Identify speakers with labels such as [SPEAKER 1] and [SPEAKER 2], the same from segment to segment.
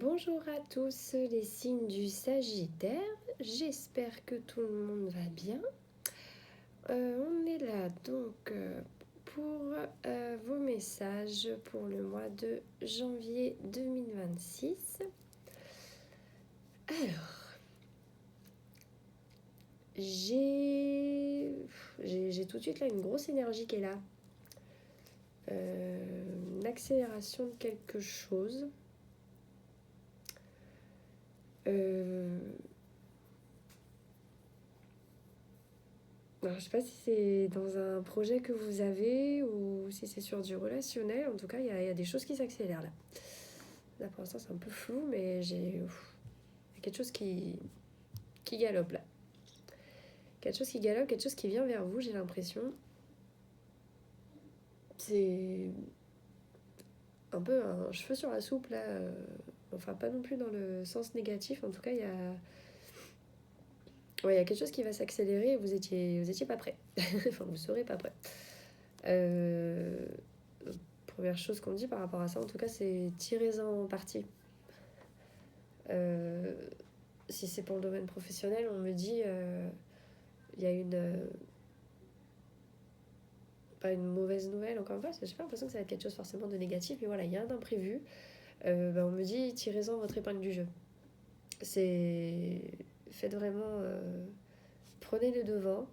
[SPEAKER 1] Bonjour à tous les signes du Sagittaire, j'espère que tout le monde va bien. On est là donc pour vos messages pour le mois de janvier 2026. Alors, j'ai tout de suite là une grosse énergie qui est là. Une accélération de quelque chose. Alors, je sais pas si c'est dans un projet que vous avez ou si c'est sur du relationnel. En tout cas, il y a des choses qui s'accélèrent là. Là, pour l'instant, c'est un peu flou, mais il y a quelque chose qui galope là. Quelque chose qui galope, quelque chose qui vient vers vous, j'ai l'impression. C'est un peu un cheveu sur la soupe là. Enfin, pas non plus dans le sens négatif. En tout cas, il y a quelque chose qui va s'accélérer et vous étiez pas prêt. Enfin, vous serez pas prêt. Première chose qu'on dit par rapport à ça, en tout cas, c'est tirez-en parti. Si c'est pour le domaine professionnel, on me dit il y a pas une mauvaise nouvelle, encore une fois, j'ai pas l'impression que ça va être quelque chose forcément de négatif, mais voilà, il y a un imprévu. On me dit tirez-en votre épingle du jeu. Faites vraiment. Prenez le devant,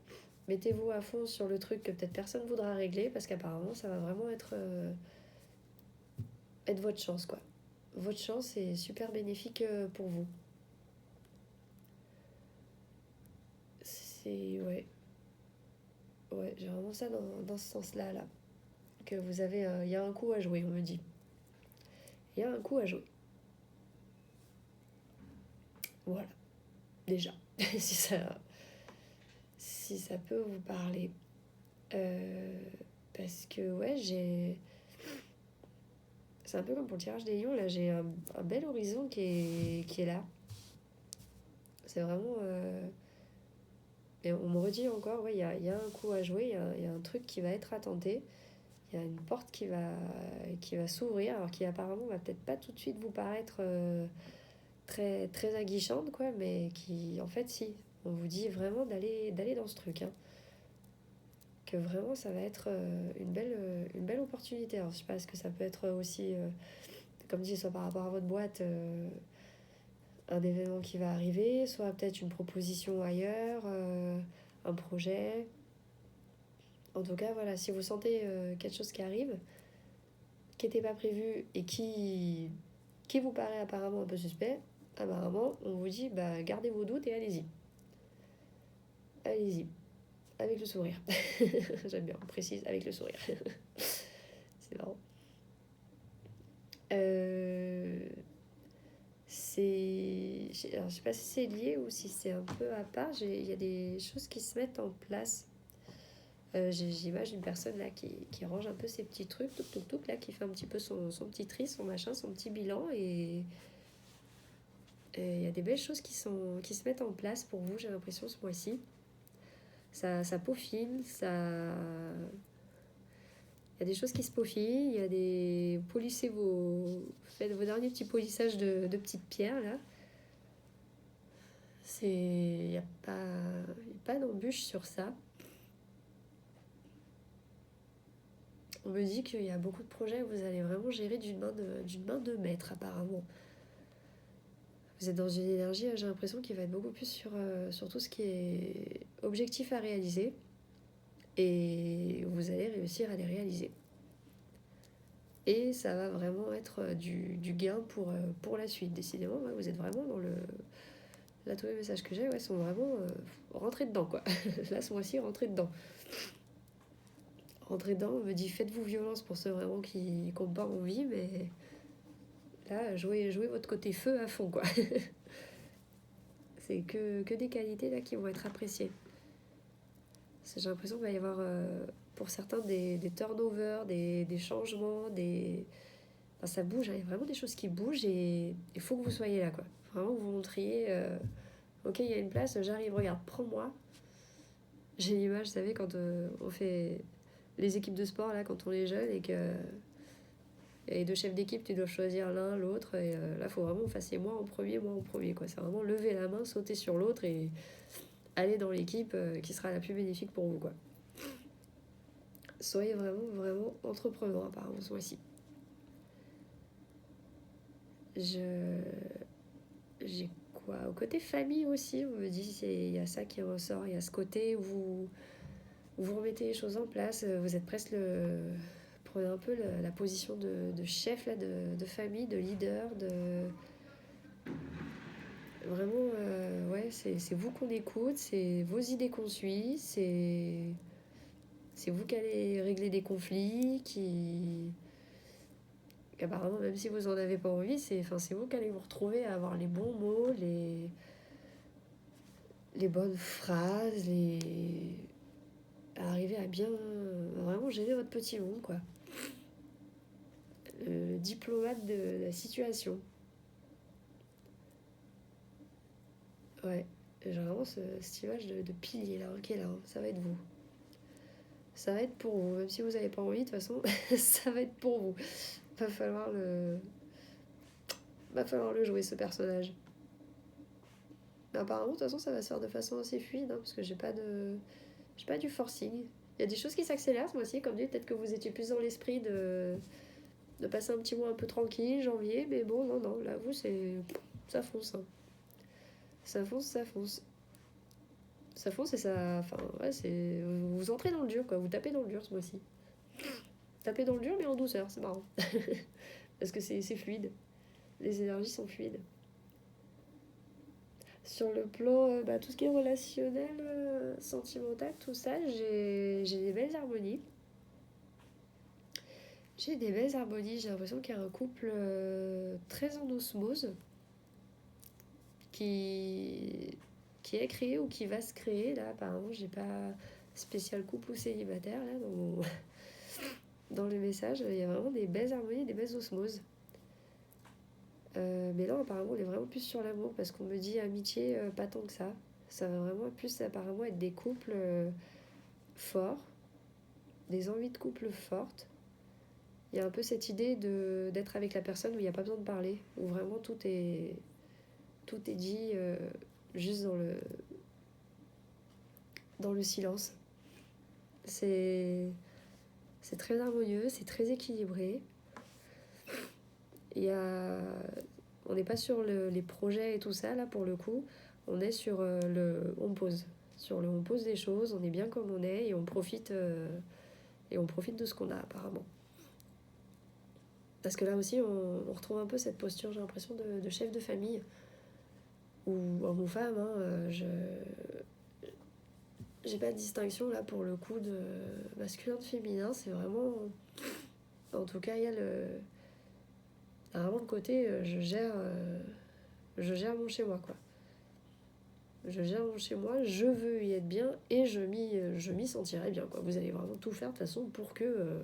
[SPEAKER 1] mettez-vous à fond sur le truc que peut-être personne ne voudra régler, parce qu'apparemment, ça va vraiment être votre chance, quoi. Votre chance est super bénéfique pour vous. Ouais, j'ai vraiment ça dans ce sens-là, là. Que vous avez... Il y a un coup à jouer, on me dit. Il y a un coup à jouer. Voilà, déjà. si ça peut vous parler. Parce que, ouais, c'est un peu comme pour le tirage des lions, là, j'ai un bel horizon qui est là. C'est vraiment... Et on me redit encore, ouais, il y a un coup à jouer, il y a un truc qui va être à tenter. Il y a une porte qui va s'ouvrir, alors qui apparemment va peut-être pas tout de suite vous paraître très, très aguichante, quoi, mais qui, en fait, si. On vous dit vraiment d'aller dans ce truc, hein. Que vraiment, ça va être une belle opportunité. Alors, je sais pas, est-ce que ça peut être aussi, comme dit, soit par rapport à votre boîte, un événement qui va arriver, soit peut-être une proposition ailleurs, un projet. En tout cas, voilà, si vous sentez quelque chose qui arrive, qui n'était pas prévu et qui vous paraît apparemment un peu suspect, apparemment, on vous dit, bah, gardez vos doutes et allez-y. Allez-y. Avec le sourire. J'aime bien, on précise, avec le sourire. C'est marrant. Alors, je sais pas si c'est lié ou si c'est un peu à part. Il y a des choses qui se mettent en place. J'ai l'image d'une personne là qui range un peu ses petits trucs, là, qui fait un petit peu son petit tri, son machin, son petit bilan, et il y a des belles choses qui se mettent en place pour vous, j'ai l'impression, ce mois-ci. Ça peaufine, il y a des choses qui se peaufinent, il y a des... Faites vos derniers petits polissages de petites pierres, là. Il n'y a pas d'embûche sur ça. On me dit qu'il y a beaucoup de projets que vous allez vraiment gérer d'une main de maître, apparemment. Vous êtes dans une énergie, j'ai l'impression, qui va être beaucoup plus sur tout ce qui est objectif à réaliser. Et vous allez réussir à les réaliser. Et ça va vraiment être du gain pour la suite. Décidément, ouais, vous êtes vraiment dans le... Là, tous les messages que j'ai sont vraiment rentrés dedans, quoi. Là, ce mois-ci, rentrés dedans. Rentrez dedans, on me dit faites-vous violence pour ceux vraiment qui n'ont pas envie, mais là, jouez votre côté feu à fond, quoi. C'est que des qualités là qui vont être appréciées. J'ai l'impression qu'il va y avoir pour certains des turnovers, des changements, enfin, ça bouge, hein, il y a vraiment des choses qui bougent et il faut que vous soyez là, quoi. Vraiment que vous montriez ok, il y a une place, j'arrive, regarde, prends-moi. J'ai l'image, vous savez, quand on fait les équipes de sport là, quand on est jeune et que Et les deux chefs d'équipe, tu dois choisir l'un, l'autre. Et là, il faut vraiment que vous fassiez moi en premier, quoi. C'est vraiment lever la main, sauter sur l'autre et aller dans l'équipe qui sera la plus bénéfique pour vous, quoi. Soyez vraiment, vraiment entrepreneur, apparemment, ce mois-ci. J'ai quoi au côté famille aussi, on me dit, il y a ça qui ressort. Il y a ce côté où vous remettez les choses en place. Vous êtes presque prenez un peu la position de chef là, de famille, de leader, vraiment, ouais, c'est vous qu'on écoute, c'est vos idées qu'on suit, c'est vous qui allez régler des conflits, apparemment, même si vous en avez pas envie, c'est vous qui allez vous retrouver à avoir les bons mots, les bonnes phrases, à arriver à bien vraiment gérer votre petit monde, quoi. Le diplomate de la situation. Ouais, j'ai vraiment cette image de pilier là, qui est là, hein. Ça va être vous. Ça va être pour vous, même si vous n'avez pas envie, de toute façon, ça va être pour vous. Va falloir le jouer, ce personnage. Mais apparemment, de toute façon, ça va se faire de façon assez fluide, hein, parce que j'ai pas du forcing. Il y a des choses qui s'accélèrent ce mois-ci, comme dit, peut-être que vous étiez plus dans l'esprit de passer un petit mois un peu tranquille, janvier, mais bon, non, là, vous, ça fonce, hein. Ça fonce. Ça fonce et ça... Enfin, ouais, vous entrez dans le dur, quoi. Vous tapez dans le dur, ce mois-ci. Tapez dans le dur, mais en douceur, c'est marrant. Parce que c'est fluide. Les énergies sont fluides. Sur le plan, tout ce qui est relationnel, sentimental, tout ça, j'ai des belles harmonies. J'ai l'impression qu'il y a un couple très en osmose qui est créé ou qui va se créer. Là, apparemment, j'ai pas spécial couple ou célibataire là dans le message. Il y a vraiment des belles harmonies, des belles osmoses. Mais là, apparemment, on est vraiment plus sur l'amour parce qu'on me dit amitié, pas tant que ça. Ça va vraiment plus apparemment être des couples forts, des envies de couple fortes. Il y a un peu cette idée d'être avec la personne où il n'y a pas besoin de parler, où vraiment tout est dit juste dans le silence. C'est très harmonieux, c'est très équilibré. On n'est pas sur les projets et tout ça, là, pour le coup. On est sur on pose. On pose des choses, on est bien comme on est et on profite de ce qu'on a, apparemment. Parce que là aussi, on retrouve un peu cette posture, j'ai l'impression, de chef de famille. Ou homme ou femme, hein, j'ai pas de distinction, là, pour le coup, de masculin, de féminin. C'est vraiment... En tout cas, il y a vraiment le côté, je gère mon chez moi, quoi. Je gère mon chez moi, je veux y être bien et je m'y sentirai bien, quoi. Vous allez vraiment tout faire de toute façon pour que...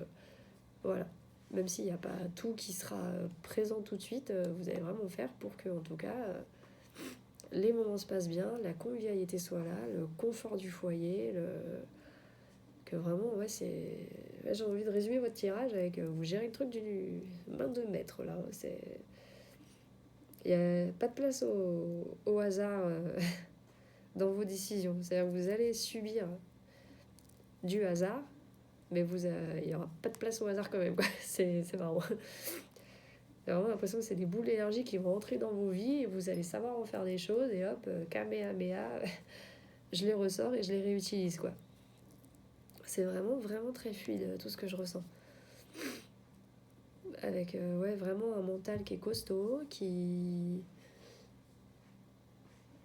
[SPEAKER 1] voilà. Même s'il n'y a pas tout qui sera présent tout de suite, vous allez vraiment faire pour que, en tout cas, les moments se passent bien, la convivialité soit là, le confort du foyer, que vraiment, ouais, c'est... Ouais, j'ai envie de résumer votre tirage avec vous gérez le truc d'une main de maître, là. Il n'y a pas de place au hasard dans vos décisions. C'est-à-dire que vous allez subir du hasard, mais il n'y aura pas de place au hasard quand même, quoi. C'est marrant. J'ai vraiment l'impression que c'est des boules d'énergie qui vont entrer dans vos vies et vous allez savoir en faire des choses et hop, kamehameha, je les ressors et je les réutilise, quoi. C'est vraiment, vraiment très fluide tout ce que je ressens. Avec vraiment un mental qui est costaud, qui...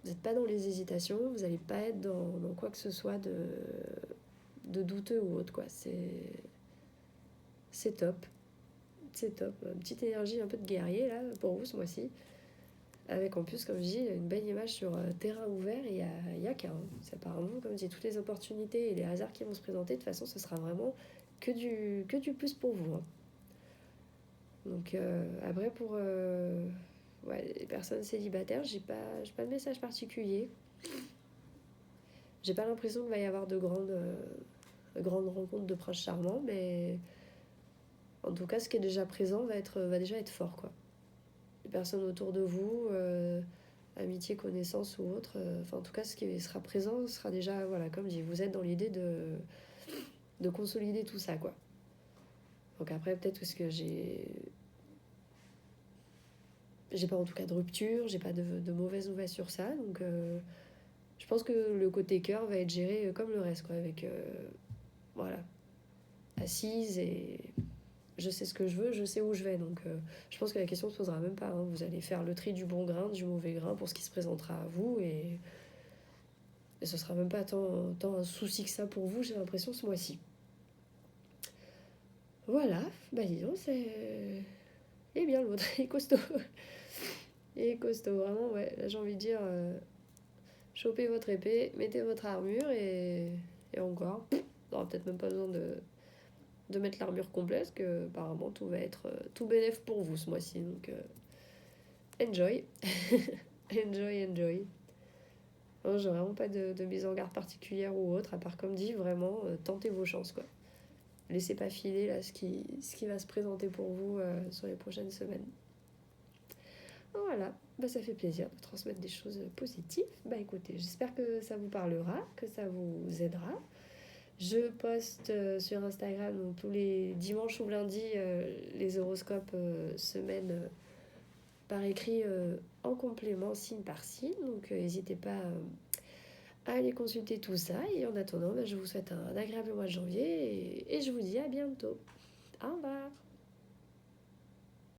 [SPEAKER 1] Vous n'êtes pas dans les hésitations, vous n'allez pas être dans quoi que ce soit de douteux ou autre, quoi. C'est top. C'est top. Une petite énergie un peu de guerrier, là, pour vous, ce mois-ci. Avec, en plus, comme je dis, une belle image sur terrain ouvert. Et il y a qu'un. C'est apparemment, comme je dis, toutes les opportunités et les hasards qui vont se présenter. De toute façon, ce sera vraiment que du plus pour vous, hein. Donc, après, pour les personnes célibataires, j'ai pas de message particulier. J'ai pas l'impression qu'il va y avoir de grandes rencontres de princes charmants, mais En tout cas, ce qui est déjà présent va déjà être fort, quoi. Les personnes autour de vous, amitié, connaissance ou autre, enfin en tout cas, ce qui sera présent sera déjà, voilà, comme je dis, vous êtes dans l'idée de consolider tout ça, quoi. Donc après, peut-être parce que j'ai pas en tout cas de rupture, j'ai pas de mauvaises nouvelles sur ça, donc je pense que le côté cœur va être géré comme le reste, quoi, avec, voilà, assise et je sais ce que je veux, je sais où je vais, donc je pense que la question se posera même pas, hein. Vous allez faire le tri du bon grain, du mauvais grain pour ce qui se présentera à vous, et ce sera même pas tant un souci que ça pour vous, j'ai l'impression, ce mois-ci. Voilà, bah dis donc, c'est... Eh bien, l'autre est costaud. Il est costaud, vraiment, ouais. Là, j'ai envie de dire, chopez votre épée, mettez votre armure et encore. On aura peut-être même pas besoin de mettre l'armure complète, parce que apparemment tout va être tout bénef pour vous ce mois-ci. Donc, enjoy. Enjoy, enjoy. Non, j'ai vraiment pas de mise en garde particulière ou autre, à part comme dit, vraiment, tentez vos chances, quoi. Laissez pas filer là ce qui va se présenter pour vous sur les prochaines semaines. Voilà, bah, ça fait plaisir de transmettre des choses positives. Bah écoutez, j'espère que ça vous parlera, que ça vous aidera. Je poste sur Instagram donc, tous les dimanches ou lundis les horoscopes semaine par écrit en complément, signe par signe. Donc n'hésitez pas à aller consulter tout ça. Et en attendant, bah, je vous souhaite un agréable mois de janvier et je vous dis à bientôt. Au revoir.